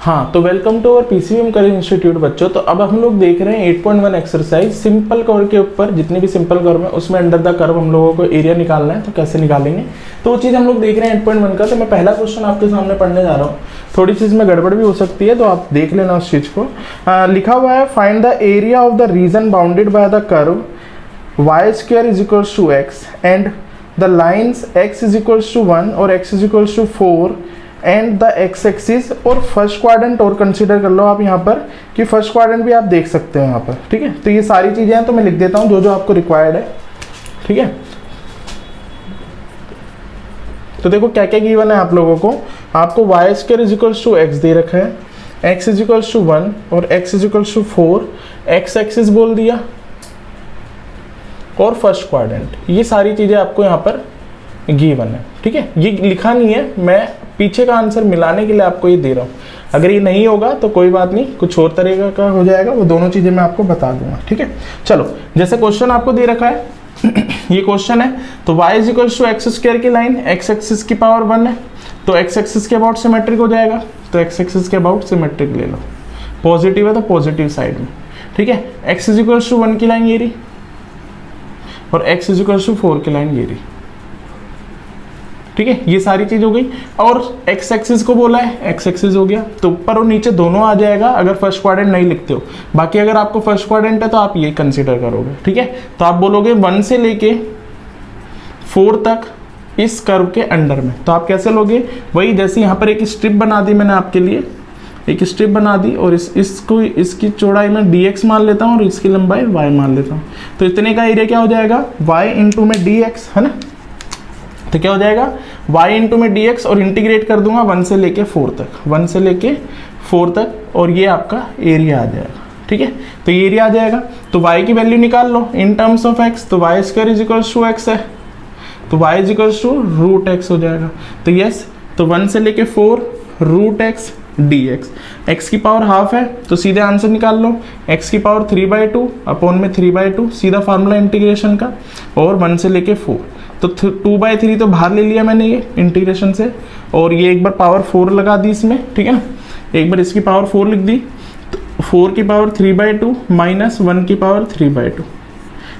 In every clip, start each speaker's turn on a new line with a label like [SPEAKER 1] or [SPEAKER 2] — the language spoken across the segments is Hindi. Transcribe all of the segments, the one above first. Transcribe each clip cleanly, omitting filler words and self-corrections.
[SPEAKER 1] हाँ, तो welcome to our PCBM career institute बच्चों। तो अब हम लोग देख रहे हैं 8.1 एक्सरसाइज सिंपल कर्व के ऊपर। जितने भी सिंपल कर्व है उसमें अंडर द कर्व हम लोगों को एरिया निकालना है, तो कैसे निकालेंगे तो वो चीज़ हम लोग देख रहे हैं 8.1 का। तो मैं पहला क्वेश्चन आपके सामने पढ़ने जा रहा हूँ, थोड़ी चीज़ में गड़बड़ भी हो सकती है तो आप देख लेना उस चीज़ को। लिखा हुआ है find the area of the region bounded by the curve y square is equals to x and the lines x is equals to 1 और x is equals to 4 and the x axis और फर्स्ट क्वाड्रेंट और कंसीडर कर लो आप यहाँ पर कि फर्स्ट क्वाड्रेंट भी आप देख सकते हो यहाँ पर। ठीक है, तो ये सारी चीज़ें हैं, तो मैं लिख देता हूँ जो जो आपको रिक्वायर्ड है। ठीक है, तो देखो क्या क्या गिवन है आप लोगों को। आपको Y square is equals to X दे रखा है, एक्स इज इक्वल्स टू 1 और X is equals to 4, X axis बोल दिया और फर्स्ट क्वाड्रेंट। ये सारी चीज़ें आपको यहाँ पर गिवन है। ठीक है, ये लिखा नहीं है, मैं पीछे का आंसर मिलाने के लिए आपको ये दे रहा हूँ। अगर ये नहीं होगा तो कोई बात नहीं, कुछ और तरीके का हो जाएगा, वो दोनों चीज़ें मैं आपको बता दूंगा। ठीक है, चलो जैसे क्वेश्चन आपको दे रखा है ये क्वेश्चन है, तो y is equals to x square की लाइन x एक्सिस की पावर 1 है, तो x एक्सिस के अबाउट सिमेट्रिक हो जाएगा। तो x एक्सिस के अबाउट सिमेट्रिक ले लो, पॉजिटिव है तो पॉजिटिव साइड में। ठीक है, x इज इक्वल्स टू 1 की लाइन ये रही और x इज इक्वल्स टू 4 की लाइन ये रही। ठीक है, ये सारी चीज हो गई। और x एक्सिस को बोला है, x एक्सिस हो गया, तो ऊपर और नीचे दोनों आ जाएगा अगर फर्स्ट क्वाड्रेंट नहीं लिखते हो। बाकी अगर आपको फर्स्ट क्वाड्रेंट है तो आप ये कंसीडर करोगे। ठीक है, तो आप बोलोगे 1 से लेके 4 तक इस कर्व के अंडर में। तो आप कैसे लोगे, वही जैसे यहाँ पर एक स्ट्रिप बना दी मैंने आपके लिए, एक स्ट्रिप बना दी और इसको इसकी चौड़ाई में dx मान लेता हूँ और इसकी लंबाई y मान लेता हूँ। तो इतने का एरिया क्या हो जाएगा, y इंटू में dx, है ना। तो क्या हो जाएगा, y इंटू में dx और इंटीग्रेट कर दूंगा 1 से लेके 4 तक, 1 से लेके 4 तक, और ये आपका एरिया आ जाएगा। ठीक है, तो ये एरिया आ जाएगा। तो y की वैल्यू निकाल लो इन टर्म्स ऑफ x, तो y square is equals to x है, तो y is equals to root x हो जाएगा। तो यस, तो 1 से लेके 4 रूट x dx, x की पावर हाफ है तो सीधे आंसर निकाल लो, x की पावर 3/2 अपॉन में 3/2, सीधा फार्मूला इंटीग्रेशन का, और 1 से लेके 4, तो 2/3 तो बाहर ले लिया मैंने ये इंटीग्रेशन से, और ये एक बार पावर 4 लगा दी इसमें। ठीक है ना, एक बार इसकी पावर 4 लिख दी, तो 4 की पावर 3/2 माइनस 1 की पावर 3/2,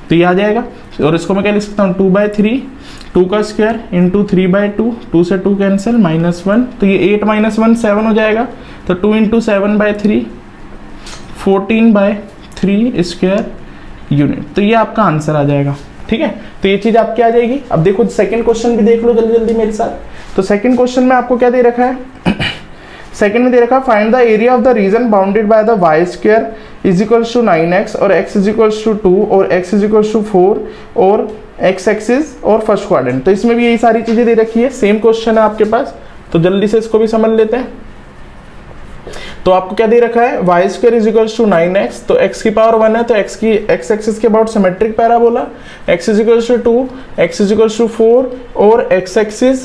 [SPEAKER 1] तो ये आ जाएगा। और इसको मैं क्या लिख सकता हूँ, 2/3, 2 का स्क्वायर इंटू 3/2, 2 से 2 कैंसिल, -1, तो ये 8 - 1 7 हो जाएगा। तो 2 इंटू 7/3 14/3 स्क्वायर यूनिट, तो ये आपका आंसर आ जाएगा। ठीक है, तो ये चीज आपकी आ जाएगी। अब देखो सेकंड क्वेश्चन भी देख लो जल्दी जल्दी मेरे साथ। तो सेकंड क्वेश्चन में आपको क्या दे रखा है सेकंड में दे रखा है find the area of the region bounded by the y square is equals to 9x और x इज इक्वल्स टू 2 और x इज इक्वल्स टू 4 और x एक्सिस और फर्स्ट क्वाड्रेंट। तो इसमें भी यही सारी चीजें दे रखी है, सेम क्वेश्चन है आपके पास, तो जल्दी से इसको भी समझ लेते हैं। तो आपको क्या दे रखा है, y square is equals to 9x, तो x की पावर 1 है तो x की x एक्सिस के about symmetric parabola, x is equals to 2, x is equals to 4 और x axis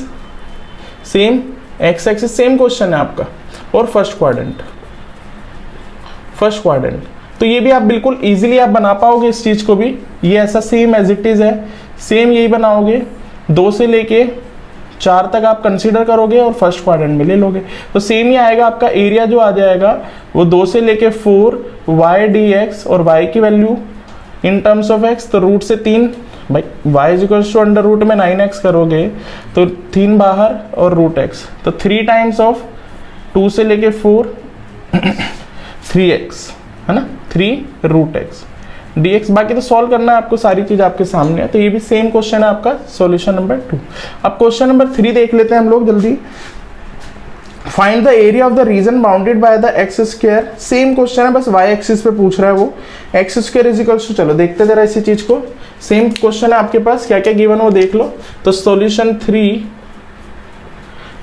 [SPEAKER 1] same, x axis same question है आपका, और फर्स्ट क्वाड्रेंट। तो ये भी आप बिल्कुल इजीली आप बना पाओगे इस चीज को भी, ये ऐसा सेम एज इट इज है, सेम यही बनाओगे। 2 से लेके 4 तक आप कंसीडर करोगे और फर्स्ट क्वाड्रेंट में ले लोगे, तो सेम ही आएगा आपका एरिया जो आ जाएगा वो 2 से लेके 4 y dx, और y की value in terms of x, तो रूट से 3, भाई y is equals to under root में 9x करोगे तो 3 बाहर और रूट x, तो 3 टाइम्स ऑफ 2 से लेके 4 3x, है ना, 3 रूट x dx। बाकी तो सॉल्व करना है आपको, सारी चीज आपके सामने है। तो ये भी सेम क्वेश्चन है आपका, सॉल्यूशन नंबर 2। अब क्वेश्चन नंबर 3 देख लेते हैं हम लोग जल्दी। Find the area of the region bounded by the x square, same question है, बस y एक्सिस पे पूछ रहा है वो। X square is equals to, चलो देखते जरा इसी चीज को, सेम क्वेश्चन है आपके पास, क्या क्या गिवन है वो देख लो। तो सॉल्यूशन 3,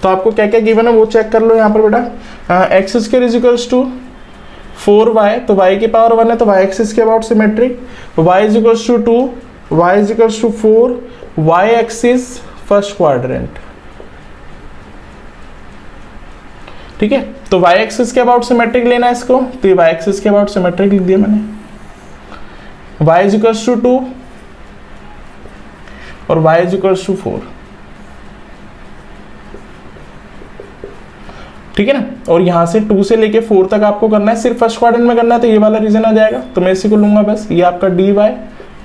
[SPEAKER 1] तो आपको क्या क्या गिवन है वो चेक कर लो यहाँ पर बेटा। X square is equals to 4y, तो y की पावर 1 है तो y एक्सिस के about symmetric, y is equals to 2, y is equals to 4, y axis first quadrant. ठीक है, तो y एक्सिस के अबाउट सिमेट्रिक लेना है इसको, तो y एक्सिस के अबाउट सिमेट्रिक लिख दिया मैंने, y इज इक्वल्स टू 2 और y इज इक्वल्स टू 4। ठीक है ना। और यहाँ से 2 से लेके 4 तक आपको करना है, सिर्फ फर्स्ट क्वाड्रेंट में करना है, तो ये वाला रीजन आ जाएगा। तो मैं इसी को लूंगा बस, ये आपका dy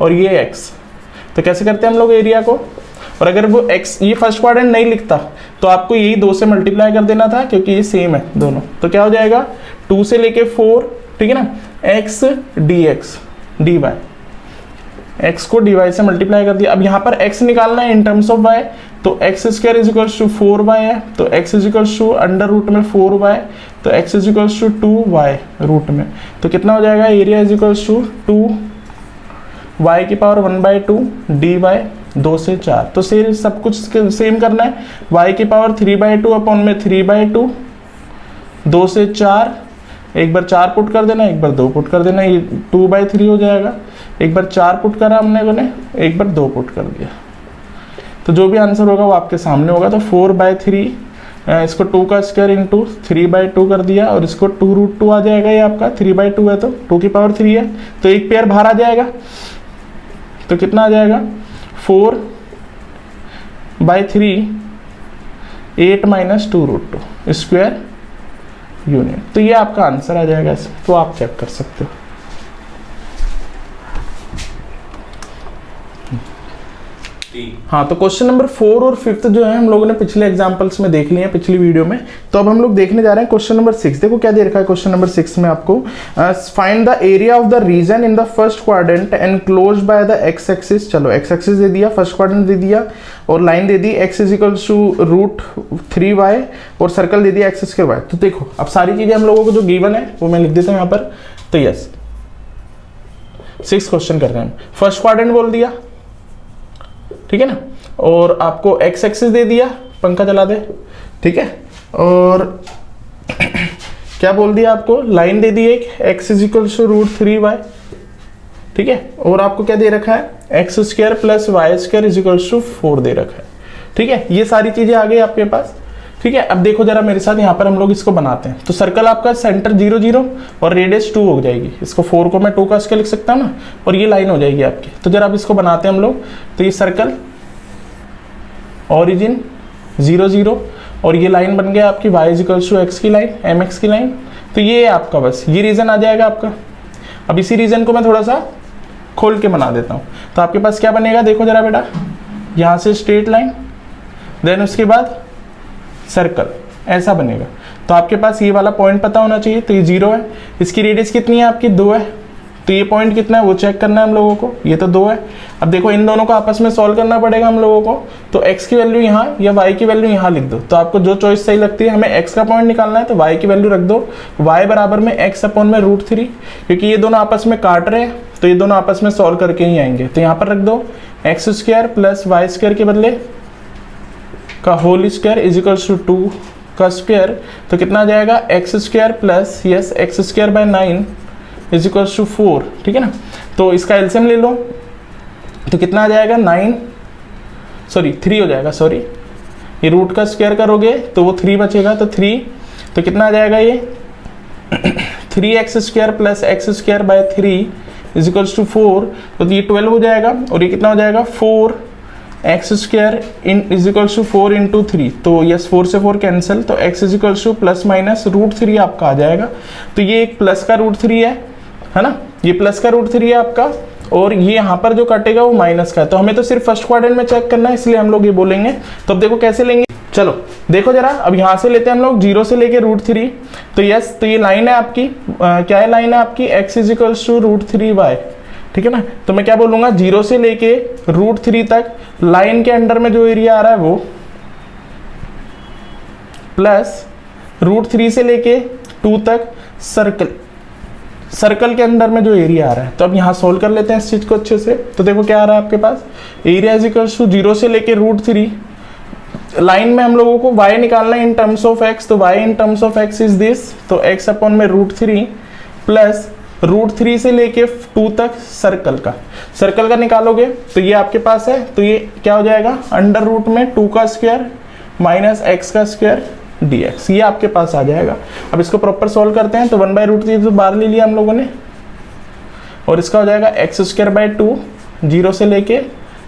[SPEAKER 1] और ये x। तो कैसे करते हैं हम लोग एरिया को, और अगर वो x ये फर्स्ट क्वाड्रेंट नहीं लिखता तो आपको यही 2 से मल्टीप्लाई कर देना था, क्योंकि ये सेम है दोनों। तो क्या हो जाएगा 2 से लेके 4, ठीक है ना, x dx dy, x को dy से मल्टीप्लाई कर दिया। अब यहाँ पर x निकालना है इन टर्म्स ऑफ y, तो x square is equals to 4y है, तो x is equals to under root में 4y, तो x is equals to 2y root में। तो कितना हो जाएगा, area is equals to 2y की पावर 1/2 dy 2 से 4। तो सब कुछ सेम करना है, y की पावर 3/2 अपॉन में 3/2 2 से 4, एक बार 4 पुट कर देना, एक बार 2 पुट कर देना, ये 2/3 हो जाएगा। एक बार 4 पुट करा हमने ने, एक बार 2 पुट कर दिया, तो जो भी आंसर होगा वो आपके सामने होगा। तो 4/3, इसको 2 का स्क्वायर इंटू 3/2 कर दिया, और इसको 2√2 आ जाएगा, ये आपका 3/2 है तो 2 की पावर 3 है, तो एक पेयर बाहर आ जाएगा। तो कितना आ जाएगा 4/3 8 - 2√2 स्क्वायर यूनिट। तो ये आपका आंसर आ जाएगा इसमें, तो आप चेक कर सकते हो। हाँ, तो क्वेश्चन नंबर 4 और 5 जो है हम लोगों ने पिछले एग्जांपल्स में देख लिए हैं, पिछली वीडियो में। तो अब हम लोग देखने जा रहे हैं क्वेश्चन नंबर 6। देखो क्या दे रखा है क्वेश्चन नंबर 6 में आपको, find the area of the region in the first quadrant enclose by the x axis. चलो एक्स एक्सिस दे दिया, फर्स्ट क्वाड्रेंट दे दिया, और लाइन दे दी x is equals to √3y, और सर्कल दे दिया x स्क्वायर y। तो देखो अब सारी चीजें हम लोगों को जो गिवन है वो मैं लिख देता हूँ यहाँ पर। तो यस 6 क्वेश्चन कर रहे हैं, फर्स्ट क्वाड्रेंट बोल दिया, ठीक है ना, और आपको x एक्सिस दे दिया, पंखा चला दे, ठीक है, और क्या बोल दिया आपको, लाइन दे दी एक x is equals to √3y, ठीक है, और आपको क्या दे रखा है x square plus y square is equals to 4 दे रखा है, ठीक है। ये सारी चीजें आ गई आपके पास, ठीक है। अब देखो जरा मेरे साथ, यहाँ पर हम लोग इसको बनाते हैं। तो सर्कल आपका सेंटर 0 0 और रेडियस 2 हो जाएगी, इसको 4 को मैं 2 का स्क्वायर लिख सकता हूँ ना, और ये लाइन हो जाएगी आपकी। तो जरा अब इसको बनाते हैं हम लोग। तो ये सर्कल ओरिजिन 0 0, और ये लाइन बन गया आपकी y is equals to x की लाइन, mx की लाइन। तो ये आपका बस ये रीजन आ जाएगा आपका। अब इसी रीजन को मैं थोड़ा सा खोल के बना देता हूँ। तो आपके पास क्या बनेगा, देखो जरा बेटा, यहाँ से स्ट्रेट लाइन, देन उसके बाद सर्कल, ऐसा बनेगा। तो आपके पास ये वाला पॉइंट पता होना चाहिए। तो ये 0 है, इसकी रेडियस कितनी है आपकी 2 है, तो ये पॉइंट कितना है वो चेक करना है हम लोगों को, ये तो 2 है। अब देखो इन दोनों को आपस में सॉल्व करना पड़ेगा हम लोगों को। तो x की वैल्यू यहाँ या y की वैल्यू यहाँ लिख दो। तो आपको जो चॉइस सही लगती है, हमें x का पॉइंट निकालना है तो y की वैल्यू रख दो, y बराबर में x अपॉन में √3, क्योंकि ये दोनों आपस में काट रहे हैं तो ये दोनों आपस में सॉल्व करके ही आएंगे। तो यहाँ पर रख दो x square plus y square के बदले का whole square is equals to 2 का स्क्वायर। तो कितना आ जाएगा x square plus yes x square by 9 is equals to 4, ठीक है ना। तो इसका एलसीएम ले लो, तो कितना आ जाएगा 3 हो जाएगा, सॉरी, ये रूट का स्क्वायर करोगे तो वो 3 बचेगा, तो 3, तो कितना आ जाएगा ये 3x square plus x square by 3 is equals to 4, तो ये 12 हो जाएगा, और ये कितना हो जाएगा 4x square is equals to 4 into 3। तो यस 4 से 4 कैंसिल, तो x is equals to plus minus √3 आपका आ जाएगा। तो ये एक प्लस का √3 है ना, ये प्लस का √3 है आपका, और ये यहाँ पर जो कटेगा वो माइनस का है। तो हमें तो सिर्फ फर्स्ट क्वाड्रेंट में चेक करना है, इसलिए हम लोग ये बोलेंगे। तो अब देखो कैसे लेंगे, चलो देखो जरा, अब यहाँ से लेते हैं हम लोग 0 से लेके √3। तो यस, तो ये लाइन है आपकी, क्या है लाइन है आपकी, x is equals to √3y, ठीक है ना। तो मैं क्या बोलूंगा, 0 से लेके √3 तक लाइन के अंडर में जो एरिया आ रहा है वो, प्लस √3 से लेके 2 तक सर्कल के अंदर में जो एरिया आ रहा है। तो अब यहाँ सोल्व कर लेते हैं इस चीज को अच्छे से। तो देखो क्या आ रहा है आपके पास, एरिया इज इक्वल्स टू 0 से लेके √3, लाइन में हम लोगों को y निकालना है इन टर्म्स ऑफ x, तो y in terms of x is this, तो x अपॉन में √3 प्लस √3 से लेके 2 तक सर्कल का निकालोगे तो ये आपके पास है। तो ये क्या हो जाएगा, अंडर रूट में 2 का स्क्वायर माइनस x का स्क्वायर dx, ये आपके पास आ जाएगा। अब इसको प्रॉपर सॉल्व करते हैं। तो 1/√3 तो बाहर ले लिया हम लोगों ने, और इसका हो जाएगा x स्क्वायर बाय 2, 0 से लेके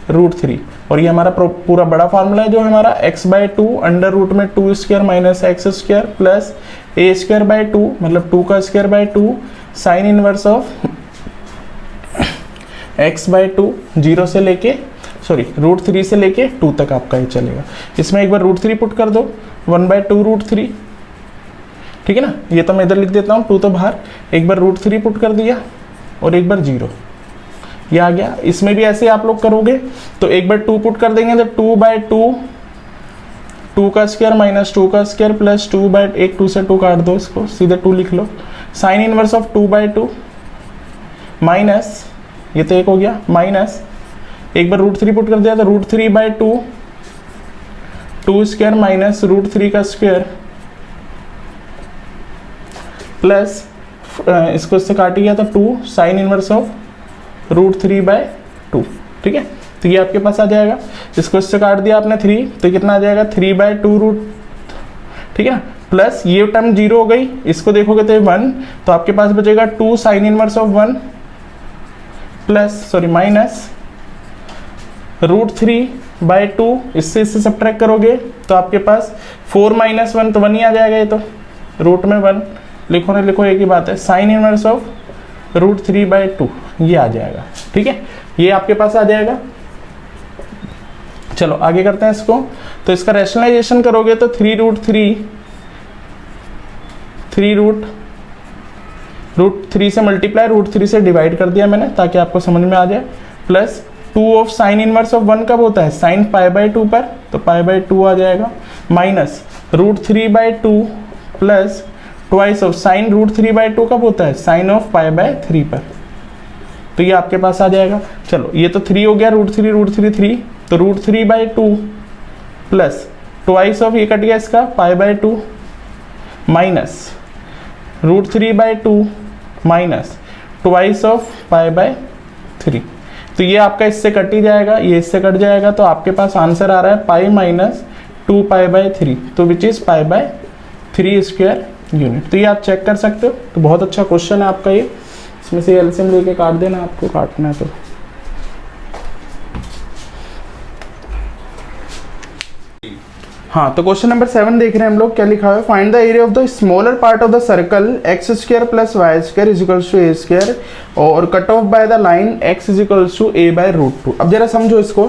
[SPEAKER 1] √3 और ये हमारा पूरा बड़ा फार्मूला है जो हमारा x/2 अंडर रूट में 2 square minus x square plus a²/2 मतलब 2 का square by 2 sign inverse of x/2 0 से लेके √3 से लेके 2 तक आपका ये चलेगा। इसमें एक बार √3 पुट कर दो 1/2 √3, ठीक है ना। ये तो मैं इधर लिख देता हूँ, 2 तो बाहर, एक बार √3 पुट कर दिया और एक बार 0, ये आ गया। इसमें भी ऐसे आप लोग करोगे तो एक बार 2 पुट कर देंगे तो 2/2 2 का स्क्वायर माइनस 2 का स्क्वायर प्लस 2/1 2 से 2 काट दो, इसको सीधे 2 लिख लो, साइन इनवर्स ऑफ 2/2 माइनस ये तो 1 हो गया, माइनस एक बार √3 पुट कर दिया तो √3/2 2 स्क्वायर माइनस √3 का स्क्वायर प्लस इसको इससे काट गया तो 2 साइन इनवर्स ऑफ √3/2, ठीक है। तो ये आपके पास आ जाएगा, इसको इससे काट दिया आपने 3 तो कितना आ जाएगा 3/2 ठीक है ना, प्लस ये टर्म 0 हो गई, इसको देखोगे तो 1 तो आपके पास बचेगा 2 sign inverse of 1 plus minus √3/2, इससे सब्ट्रैक्ट करोगे तो आपके पास 4 - 1 तो 1 ही आ जाएगा, ये तो रूट में 1 लिखो ना लिखो एक ही बात है, साइन इनवर्स ऑफ √3/2 ये आ जाएगा, ठीक है। ये आपके पास आ जाएगा। चलो आगे करते हैं इसको, तो इसका रैशनलाइजेशन करोगे तो 3√3 से मल्टीप्लाई √3 से डिवाइड कर दिया मैंने ताकि आपको समझ में आ जाए, plus 2 of sine inverse of 1 कब होता है, साइन π/2 पर, तो π/2 आ जाएगा, minus √3/2 plus twice of sine √3/2 कब होता है, साइन ऑफ π/3 पर, तो ये आपके पास आ जाएगा। चलो ये तो 3 हो गया, √3 तो √3/2 प्लस ट्वाइस ऑफ ये कट गया इसका π/2 माइनस √3/2 माइनस ट्वाइस ऑफ π/3, तो ये आपका इससे कट ही जाएगा, ये इससे कट जाएगा, तो आपके पास आंसर आ रहा है पाई माइनस 2π/3, तो विच इज π/3 स्क्वायर यूनिट। तो ये आप चेक कर सकते हो, तो बहुत अच्छा क्वेश्चन है आपका ये, इसमें से एलसीएम लेके काट देना, आपको काटना है तो। हाँ, तो क्वेश्चन नंबर 7 देख रहे हैं हम लोग, क्या लिखा हुआ है, find the area of the smaller part of the circle x² plus y² equals to a² और cut off by the line x equals to a/√2। अब जरा समझो इसको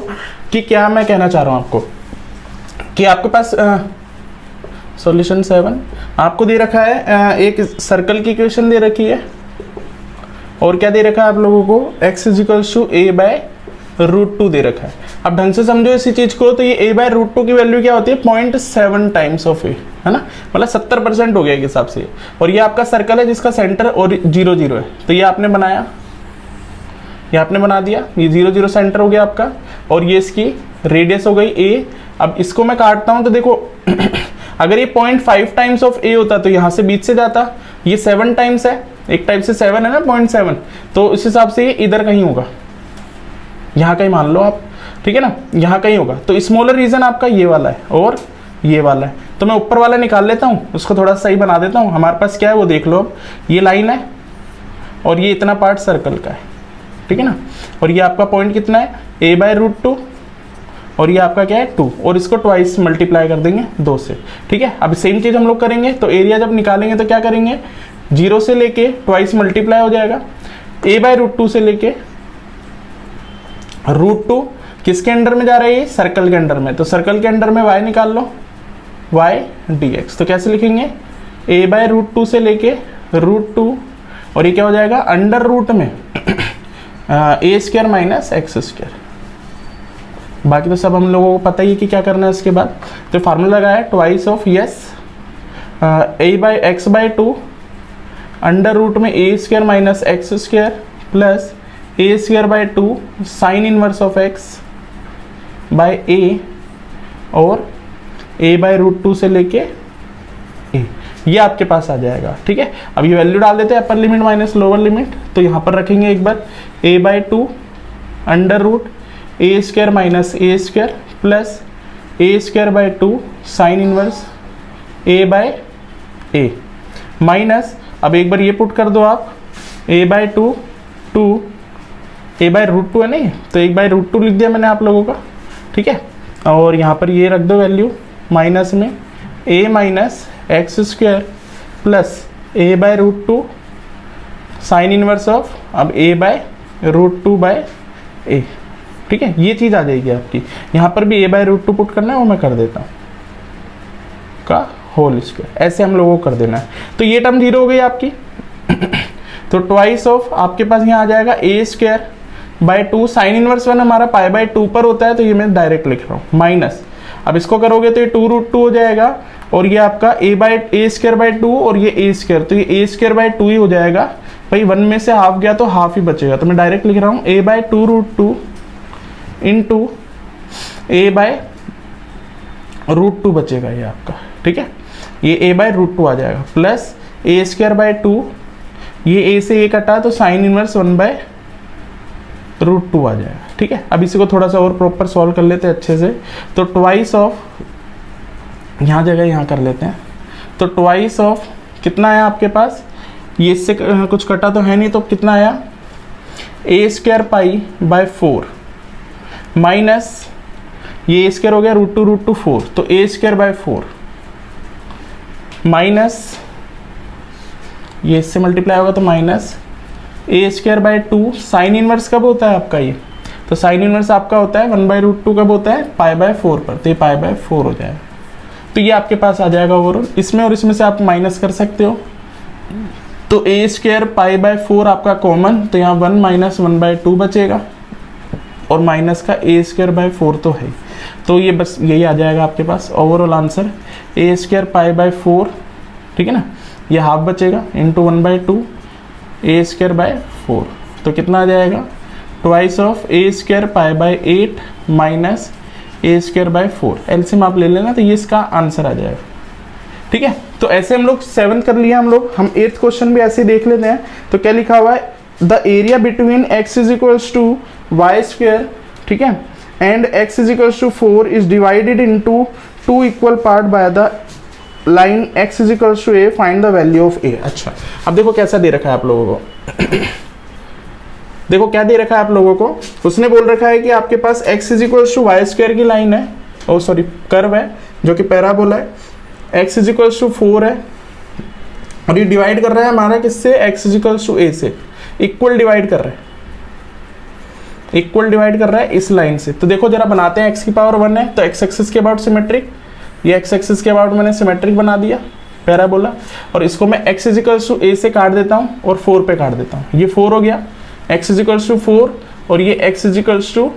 [SPEAKER 1] कि क्या मैं कहना चाह रहा हूँ आपको, कि आपके पास सॉल्यूशन 7 आपको दे रखा है, एक सर्कल की इक्वेशन दे रखी है और क्या दे रखा है आप लोगों को, x इजिकल्स टू a/√2 दे रखा है। अब ढंग से समझो इसी चीज को, तो ये a/√2 की वैल्यू क्या होती है, 0.7 टाइम्स ऑफ a, है ना, मतलब 70% हो गया एक हिसाब से। और ये आपका सर्कल है जिसका सेंटर और 0 0 है, तो ये आपने बनाया, ये आपने बना दिया, ये 0 0 सेंटर हो गया आपका, और ये इसकी रेडियस हो गई a। अब इसको मैं काटता हूं तो देखो अगर ये 0.5 टाइम्स ऑफ a होता तो यहाँ से बीच से जाता, ये 7 टाइम्स है, एक टाइप से 7 है ना 0.7, तो इस हिसाब से ये इधर कहीं होगा, यहाँ कहीं मान लो आप, ठीक है ना, यहाँ कहीं होगा। तो स्मॉलर रीजन आपका ये वाला है और ये वाला है, तो मैं ऊपर वाला निकाल लेता हूँ, उसको थोड़ा सही बना देता हूँ। हमारे पास क्या है वो देख लो, अब ये लाइन है और ये इतना पार्ट सर्कल का है, ठीक है ना, और ये आपका पॉइंट कितना है a/√2 और ये आपका क्या है 2, और इसको ट्वाइस मल्टीप्लाई कर देंगे 2 से, ठीक है। अब सेम चीज़ हम लोग करेंगे, तो एरिया जब निकालेंगे तो क्या करेंगे, 0 से लेके ट्वाइस मल्टीप्लाई हो जाएगा, a/√2 से लेके √2 किसके अंडर में जा रहा है, ये सर्कल के अंडर में, तो सर्कल के अंडर में y निकाल लो, y dx, तो कैसे लिखेंगे, a/√2 से लेके √2 और ये क्या हो जाएगा अंडर रूट में a² माइनस x²। बाकी तो सब हम लोगों को पता ही है कि क्या करना है इसके बाद, तो फार्मूला लगाया ट्वाइस ऑफ यस a/x/2 अंडर रूट में a² minus x² plus a²/2 sine inverse of x by a और a/√2 से लेके a, ये आपके पास आ जाएगा, ठीक है। अब ये वैल्यू डाल देते हैं, upper limit minus lower limit, तो यहाँ पर रखेंगे एक बार a/2 under root a² minus a² plus a²/2 sine inverse a/a minus, अब एक बार ये पुट कर दो आप a/2 2 a/√2 है नहीं, तो 1/√2 लिख दिया मैंने आप लोगों का, ठीक है। और यहाँ पर ये रख दो वैल्यू माइनस में a minus x square plus a/√2 sign inverse of अब a/√2/a, ठीक है। ये चीज़ आ जाएगी आपकी। यहाँ पर भी a/√2 पुट करना है, वो मैं कर देता हूँ का होल स्क्वायर, ऐसे हम लोगों को कर देना है। तो ये टर्म 0 हो गई आपकी। तो ट्वाइस ऑफ आपके पास यहाँ आ जाएगा a²/2 साइन इनवर्स 1 हमारा π/2 पर होता है, तो ये मैं डायरेक्ट लिख रहा हूँ माइनस, अब इसको करोगे तो ये 2√2 हो जाएगा, और ये आपका a²/2 और ये a², तो ये a²/2 ही हो जाएगा भाई। 1 में से हाफ गया तो हाफ ही बचेगा, तो मैं डायरेक्ट लिख रहा हूँ a/2√2 इंटू a/√2 बचेगा ये आपका, ठीक है। ये a/√2 आ जाएगा प्लस a²/2, ये a से a कटा तो साइन इनवर्स 1/√2 आ जाएगा, ठीक है। अब इसी को थोड़ा सा और प्रॉपर सॉल्व कर लेते हैं अच्छे से। तो ट्वाइस ऑफ यहाँ जगह यहाँ कर लेते हैं, तो ट्वाइस ऑफ कितना आया आपके पास, ये इससे कुछ कटा तो है नहीं, तो कितना आया a²π/4 माइनस ये a² हो गया √2 4, तो a²/4 माइनस ये इससे मल्टीप्लाई होगा तो माइनस a²/2 साइन इनवर्स कब होता है आपका ये, तो साइन इनवर्स आपका होता है 1/√2 कब होता है π/4 पर, तो ये π/4 हो जाएगा। तो ये आपके पास आ जाएगा ओवरऑल, इसमें और इसमें से आप माइनस कर सकते हो। तो a² π/4 आपका कॉमन, तो यहाँ 1 माइनस 1/2 बचेगा, और माइनस का a²/4 तो है, तो ये बस यही आ जाएगा आपके पास ओवरऑल आंसर a² π/4, ठीक है ना। ये हाफ बचेगा इंटू 1/2 a²/4, तो कितना आ जाएगा twice of a² π/8 minus a²/4, LCM आप ले लेना, तो ये इसका आंसर आ जाएगा, ठीक है। तो ऐसे हम लोग 7 कर लिया हम लोग। हम 8th क्वेश्चन भी ऐसे देख लेते हैं। तो क्या लिखा हुआ है, the area between x is equals to y², ठीक है, and x is equals to 4 is divided into 2 equal part by the line x is equals to a, find the value of a। अच्छा, अब देखो कैसा दे रखा है आप लोगों को। देखो क्या दे रखा है आप लोगों को, उसने बोल रखा है कि आपके पास x is equals to y² की लाइन है, ओ सॉरी कर्व है, जो कि पैराबोला है, x इज इक्वल्स टू 4 है, और ये डिवाइड कर रहा है हमारा किससे, x is equals to a से, इक्वल डिवाइड कर रहा है, इक्वल डिवाइड कर रहा है इस लाइन से। तो देखो जरा बनाते हैं, x की पावर 1 है तो x एक्सिस के अबाउट सिमेट्रिक, ये x एक्सिस के अबाउट मैंने सिमेट्रिक बना दिया पैराबोला, और इसको मैं x is equals to a से काट देता हूँ और 4 पे काट देता हूँ, ये 4 हो गया, x इज इक्वल्स टू 4 और ये x is equals to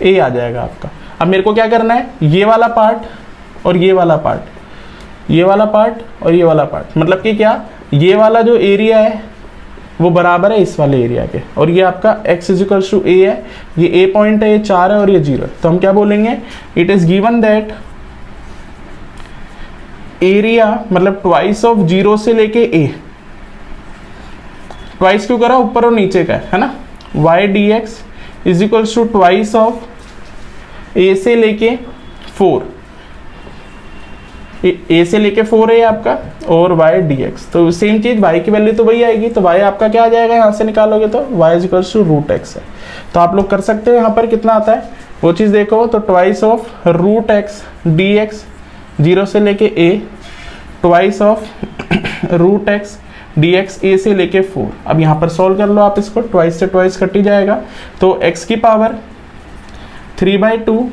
[SPEAKER 1] a आ जाएगा आपका। अब मेरे को क्या करना है, ये वाला पार्ट और ये वाला पार्ट, ये वाला पार्ट और ये वाला पार्ट, मतलब कि क्या, ये वाला जो एरिया है वो बराबर है इस वाले एरिया के, और ये आपका x is equals to a है, ये a पॉइंट है, ये 4 है और ये 0 है। तो हम क्या बोलेंगे, it is given that area मतलब ट्वाइस ऑफ 0 से लेके a, ट्वाइस क्यों करा, ऊपर और नीचे का है ना, y dx is equals to twice of a से लेके 4, a से लेके 4 है आपका, और y dx, तो सेम चीज y की वैल्यू तो वही आएगी, तो y आपका क्या आ जाएगा, यहाँ से निकालोगे तो y is equals to √x है। तो आप लोग कर सकते हो यहाँ पर कितना आता है वो चीज़ देखो, तो ट्वाइस ऑफ √x dx 0 से लेके a, twice of √x dx a से लेके 4। अब यहाँ पर सॉल्व कर लो आप इसको, ट्वाइस से ट्वाइस कट ही जाएगा, तो x की पावर 3/2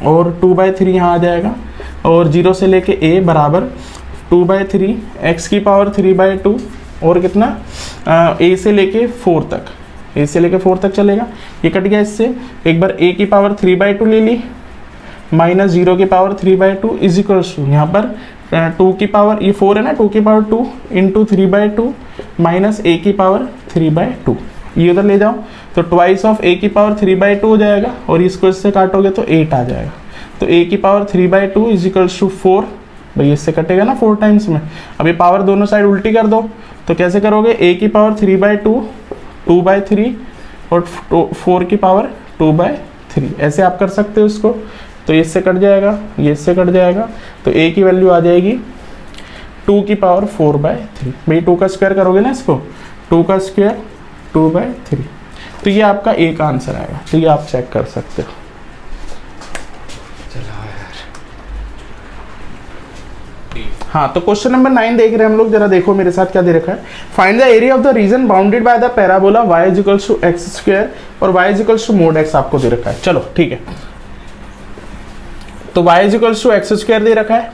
[SPEAKER 1] और 2/3 यहाँ आ जाएगा, और 0 से लेके a बराबर 2/3, x की पावर 3/2 और कितना a से लेके 4 तक, a से लेके 4 तक चलेगा, ये कट गया इससे। एक बार a की पावर 3/2 ले ली, माइनस 0 की पावर 3/2 इज इक्वल्स टू यहाँ पर 2 की पावर, ये 4 है ना, 2 की पावर 2 इंटू 3/2 माइनस a की पावर 3/2, ये उधर ले जाओ, तो ट्वाइस ऑफ a की पावर 3/2 हो जाएगा, और इसको इससे काटोगे तो 8 आ जाएगा, तो a की पावर 3/2 इज इक्वल्स टू 4, भाई इससे कटेगा ना 4 टाइम्स में। अब ये पावर दोनों साइड उल्टी कर दो, तो कैसे करोगे, a की पावर 3/2 2/3 और 4 की पावर 2/3, ऐसे आप कर सकते हो इसको। तो ये इससे कट जाएगा, ये इससे कट जाएगा, तो a की वैल्यू आ जाएगी 2 की पावर 4/3, भाई 2 का स्क्वायर करोगे ना इसको, 2 का स्क्वायर 2/3। तो ये आपका एक आंसर आएगा, तो ये आप चेक कर सकते हो। हाँ, तो क्वेश्चन नंबर 9 देख रहे हैं हम लोग, जरा देखो मेरे साथ क्या दे रखा है। Find the area of the region bounded by the parabola y equals to x square और y equals to mod x आपको दे रखा है। चलो ठीक है, तो y equals to x square दे रखा है,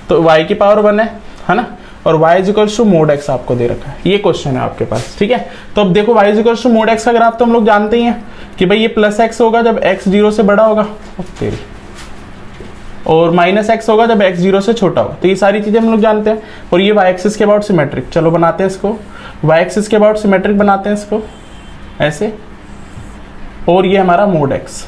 [SPEAKER 1] तो y की पावर 1 है ना, और y equals to mod x आपको दे रखा है। ये क्वेश्चन है आपके पास, ठीक है। तो अब देखो y equals to mod x का ग्राफ तो हम लोग जानते ही हैं कि भाई ये प्लस x होगा जब x 0 से बड़ा होगा, तेरी, और माइनस x होगा जब x 0 से छोटा होगा। तो ये सारी चीजें हम लोग जानते हैं। और ये y एक्सिस के अबाउट सिमेट्रिक, चलो बनाते हैं इसको, y एक्सिस के अबाउट सिमेट्रिक बनाते हैं इसको ऐसे, और ये हमारा मोड x,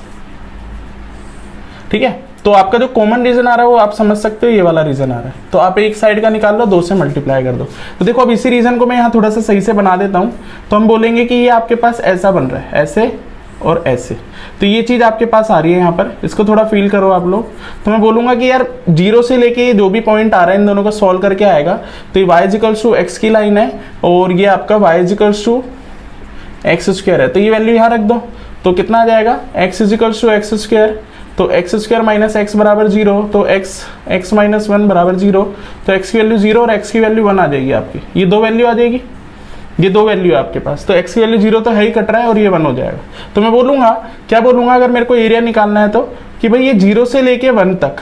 [SPEAKER 1] ठीक है। तो आपका जो कॉमन रीजन आ रहा है वो आप समझ सकते हो, ये वाला रीजन आ रहा है, तो आप एक साइड का निकाल लो, 2 से मल्टीप्लाई कर दो। तो देखो अब इसी रीजन को मैं यहाँ थोड़ा सा सही से बना देता हूँ, तो हम बोलेंगे कि ये आपके पास ऐसा बन रहा है, ऐसे और ऐसे। तो ये चीज़ आपके पास आ रही है यहाँ पर, इसको थोड़ा फील करो आप लोग। तो मैं बोलूँगा कि यार 0 से लेके जो भी पॉइंट आ रहा है इन दोनों को सॉल्व करके आएगा, तो ये y इक्वल्स टू एक्स की लाइन है और ये आपका y equals to x square है। तो ये वैल्यू यहाँ रख दो, तो कितना आ जाएगा, x equals to x square, तो एक्स स्क्वायर माइनस एक्स बराबर 0, तो x माइनस 1 बराबर 0, तो x की वैल्यू 0 और x की वैल्यू 1 आ जाएगी आपकी। ये 2 वैल्यू आ जाएगी, ये 2 वैल्यू है आपके पास, तो x की वैल्यू 0 तो है ही, कट रहा है, और ये 1 हो जाएगा। तो मैं बोलूँगा, क्या बोलूँगा अगर मेरे को एरिया निकालना है तो, कि भाई ये 0 से लेके 1 तक,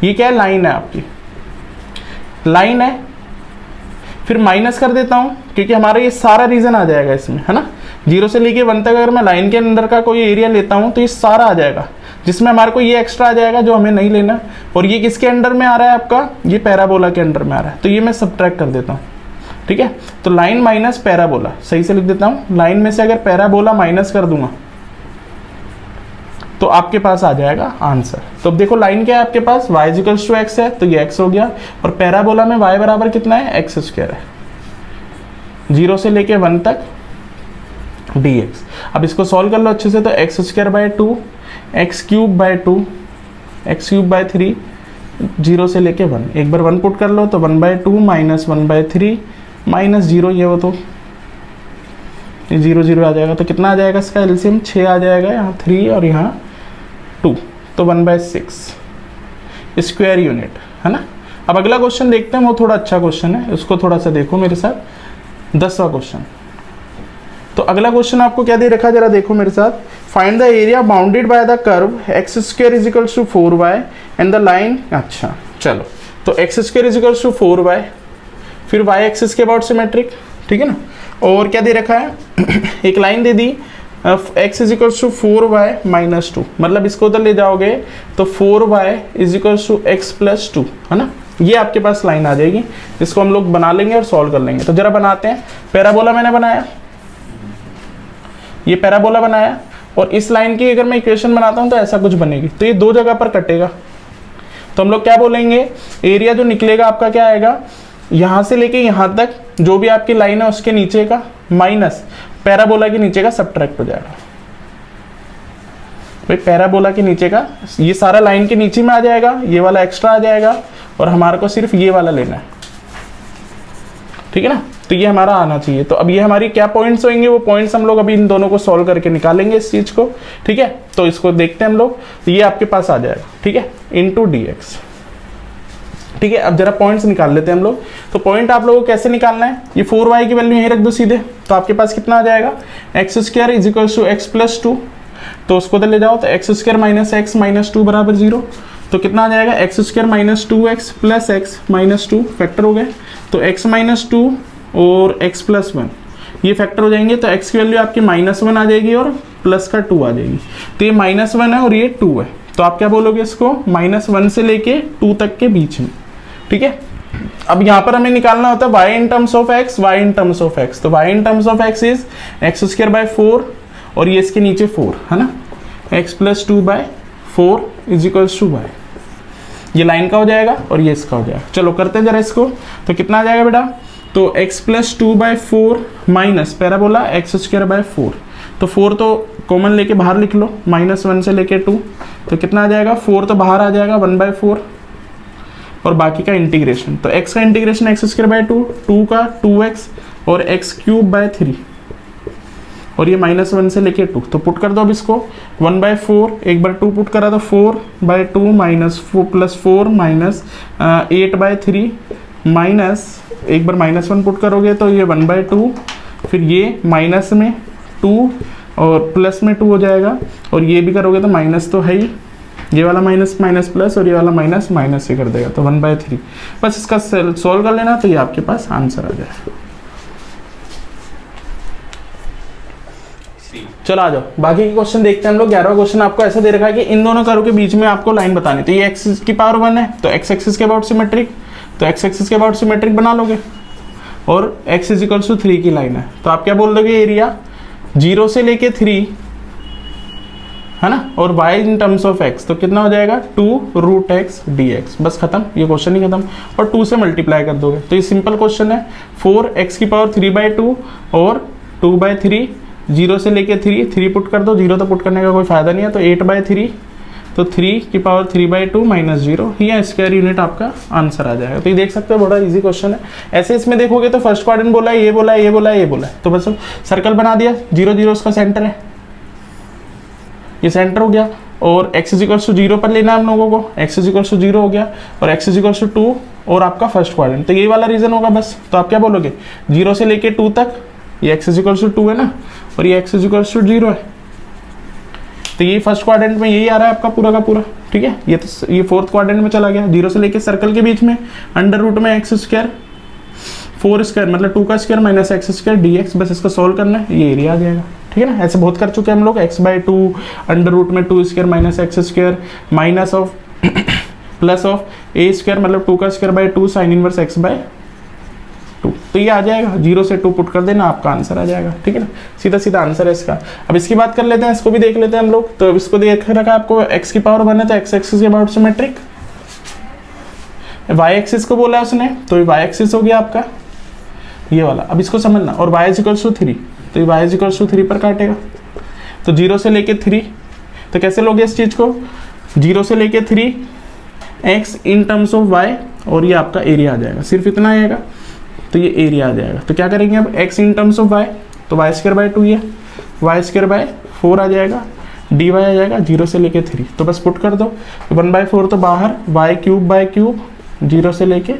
[SPEAKER 1] ये क्या है, लाइन है आपकी, लाइन है। फिर माइनस कर देता हूँ क्योंकि हमारा ये सारा रीजन आ जाएगा इसमें, है ना। 0 से लेके 1 तक अगर मैं लाइन के अंदर का कोई एरिया लेता हूँ तो ये सारा आ जाएगा, जिसमें हमारे को ये एक्स्ट्रा आ जाएगा जो हमें नहीं लेना। और ये किसके अंडर में आ रहा है आपका, ये पैराबोला के अंडर में आ रहा है, तो ये मैं सब्ट्रैक्ट कर देता हूँ, ठीक है। तो लाइन माइनस पैराबोला, सही से लिख देता हूँ, लाइन में से अगर पैराबोला माइनस कर दूंगा तो आपके पास आ जाएगा आंसर। तो अब देखो लाइन क्या है आपके पास, y इक्वल्स टू एक्स है, तो ये x हो गया, और पैराबोला में y बराबर कितना है, एक्स स्क्वायर है, 0 से लेके 1 तक dx। अब इसको सॉल्व कर लो अच्छे से, तो x square bye 2, x cube by 2, x cube by 3, 0 से लेके 1, एक बार 1 पुट कर लो, तो 1/2 माइनस 1/3 माइनस 0, ये वो तो 0 0 आ जाएगा। तो कितना आ जाएगा इसका एलसीएम, 6 आ जाएगा, यहाँ 3 और यहाँ 2, तो 1/6 स्क्वायर यूनिट, है ना। अब अगला क्वेश्चन देखते हैं, वो थोड़ा अच्छा क्वेश्चन है, उसको थोड़ा सा देखो मेरे साथ, 10वां क्वेश्चन। तो अगला क्वेश्चन आपको क्या दे रखा है, जरा देखो मेरे साथ। Find the area bounded by the curve x square is equals to 4y and the line, अच्छा चलो, तो x square is equals to 4y, फिर y एक्सिस के अबाउट सिमेट्रिक, ठीक है ना। और क्या दे रखा है, एक लाइन दे दी, x is equals to 4y minus 2, मतलब इसको उधर ले जाओगे तो 4y is equals to x plus 2, है ना। ये आपके पास लाइन आ जाएगी, इसको हम लोग बना लेंगे और सॉल्व कर लेंगे। तो जरा बनाते हैं, पैराबोला मैंने बनाया, ये पैराबोला बनाया, और इस लाइन की अगर मैं इक्वेशन बनाता हूँ तो ऐसा कुछ बनेगी, तो ये 2 जगह पर कटेगा। तो हम लोग क्या बोलेंगे, एरिया जो निकलेगा आपका क्या आएगा, यहाँ से लेके यहाँ तक जो भी आपकी लाइन है उसके नीचे का माइनस पैराबोला के नीचे का सब्ट्रैक्ट हो जाएगा। भाई पैराबोला के नीचे का ये सारा लाइन के नीचे में आ जाएगा, ये वाला एक्स्ट्रा आ जाएगा, और हमारे को सिर्फ ये वाला लेना है, ठीक है ना। तो ये हमारा आना चाहिए। तो अब ये हमारी क्या पॉइंट्स होंगे, वो पॉइंट्स हम लोग अभी इन दोनों को सॉल्व करके निकालेंगे इस चीज को, ठीक है। तो इसको देखते हैं हम लोग, तो ये आपके पास आ जाएगा, ठीक है, इनटू dx, ठीक है। अब जरा पॉइंट्स निकाल लेते हैं हम लोग। तो पॉइंट आप लोगों को कैसे निकालना है, ये 4y की वैल्यू यहीं रख दो सीधे, तो आपके पास कितना आ जाएगा, x square is equal to x plus 2, तो उसको उधर ले जाओ, तो x square minus x minus 2 बराबर 0, तो कितना आ जाएगा, x square minus 2x plus x minus 2, factor हो गए, तो x माइनस 2 और x प्लस 1 ये फैक्टर हो जाएंगे, तो x की वैल्यू आपकी -1 आ जाएगी और प्लस का 2 आ जाएगी। तो ये -1 है और ये 2 है, तो आप क्या बोलोगे इसको, -1 से लेके 2 तक के बीच में, ठीक है। अब यहाँ पर हमें निकालना होता है y in terms of x, y in terms of x, तो y in terms of x is x square by 4 और ये इसके नीचे 4, है ना, x plus 2 by 4 is equals to y, ये लाइन का हो जाएगा और ये इसका हो जाएगा। चलो करते हैं जरा इसको, तो कितना आ जाएगा बेटा, तो x plus 2 by 4 minus parabola x square by 4, तो 4 तो कॉमन लेके बाहर लिख लो, -1 से लेके 2, तो कितना आ जाएगा, 4 तो बाहर आ जाएगा 1/4 और बाकी का इंटीग्रेशन, तो x का इंटीग्रेशन एक्स स्क्वायर बाय 2, 2 का 2x और x क्यूब बाय 3, और ये -1 से लेके 2, तो पुट कर दो अब इसको 1/4, एक बार 2 पुट करा तो 4/2 माइनस 4 प्लस 4 माइनस 8/3 माइनस एक बार -1 पुट करोगे तो ये 1/2, फिर ये माइनस में 2 और प्लस में 2 हो जाएगा, और ये भी करोगे तो माइनस तो है ही, ये वाला माइनस माइनस प्लस और ये वाला माइनस माइनस से कर देगा, तो 1/3। बस इसका सॉल्व कर लेना तो ये आपके पास आंसर आ जाएगा। चलो आ जाओ बाकी के क्वेश्चन देखते हैं हम लोग। 11वां क्वेश्चन आपको ऐसा दे रखा है कि इन दोनों कर्व के बीच में आपको लाइन बतानी, तो ये x की पावर 1 है तो x एक्सिस के अबाउट सिमेट्रिक, तो x एक्सिस के अबाउट सिमेट्रिक बना लोगे, और x = 3 की लाइन है, तो आप क्या बोल दोगे, एरिया 0 से लेके 3 है ना, और y in terms of x, तो कितना हो जाएगा 2√x dx, बस खत्म, ये क्वेश्चन ही खत्म, और 2 से मल्टीप्लाई कर दोगे, तो ये सिंपल क्वेश्चन है। 4x की पावर 3/2 और 2/3, 0 से लेके 3 पुट कर दो, 0 तो पुट करने का कोई फायदा नहीं है, तो 8/3, तो 3 की पावर 3/2 माइनस 0, ये स्क्वायर यूनिट आपका आंसर आ जाएगा। तो ये देख सकते हो बड़ा इजी क्वेश्चन है। ऐसे इसमें देखोगे तो फर्स्ट क्वाड्रेंट बोला है, ये बोला है, ये बोला है, ये बोला है, तो बस सर्कल बना दिया, 0 0 उसका सेंटर है, ये सेंटर हो गया, और x = 0 पर लेना है हम लोगों को, x = 0 हो गया, और x = 2 और आपका फर्स्ट क्वाड्रेंट, तो ये वाला रीजन होगा बस। तो आप क्या बोलोगे, 0 से लेके 2 तक ये x = 2 है ना, और ये x = 0 है, तो ये फर्स्ट क्वाड्रेंट में यही आ रहा है आपका पूरा का पूरा, ठीक है। ये फोर्थ क्वाड्रेंट में चला गया, 0 से लेके सर्कल के बीच में √ में x², 4² मतलब 2 का स्क्वायर माइनस x² dx, बस इसको सोल्व करना है, ये एरिया आ जाएगा, ठीक है ना। ऐसे बहुत कर चुके हैं हम लोग, x/2 √ में 2² minus x² minus of plus of a² मतलब 2 का स्क्वायर / 2 साइन इनवर्स x/2, तो ये आ जाएगा, 0 से 2 पुट कर देना, आपका आंसर आ जाएगा, ठीक है ना। सीधा सीधा आंसर है इसका। अब इसकी बात कर लेते हैं, इसको भी देख लेते हैं हम लोग। तो इसको देख रखा है आपको, x की पावर 1 है तो x एक्सिस के अबाउट सिमेट्रिक, y एक्सिस को बोला है उसने, तो y एक्सिस हो गया आपका ये वाला। अब इसको समझना, और y = 3, तो ये y = 3 पर काटेगा, तो 0 से लेके 3, तो कैसे लोगे इस चीज को, 0 से लेके 3 x in terms of y, और ये आपका एरिया आ जाएगा, सिर्फ इतना आएगा, तो ये एरिया आ जाएगा। तो क्या करेंगे अब, x in terms of y, तो y² 2 ये y² 4 आ जाएगा, dy आ जाएगा 0 से लेके 3, तो बस पुट कर दो, 1/4 तो बाहर, y³ 0 से लेके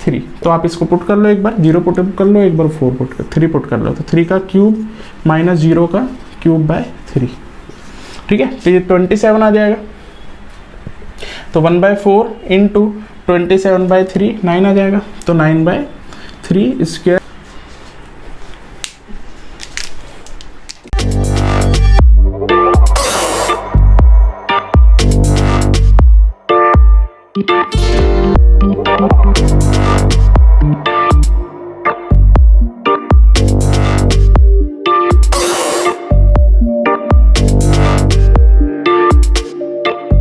[SPEAKER 1] 3, तो आप इसको पुट कर लो, एक बार 0 पुट कर लो, एक बार 3 पुट कर लो, तो 3 का क्यूब माइनस 0 का क्यूब/3, ठीक है, तो ये 27 आ जाएगा, तो 1/4 × 27/3 9 आ जाएगा, तो 9/3 स्क्वायर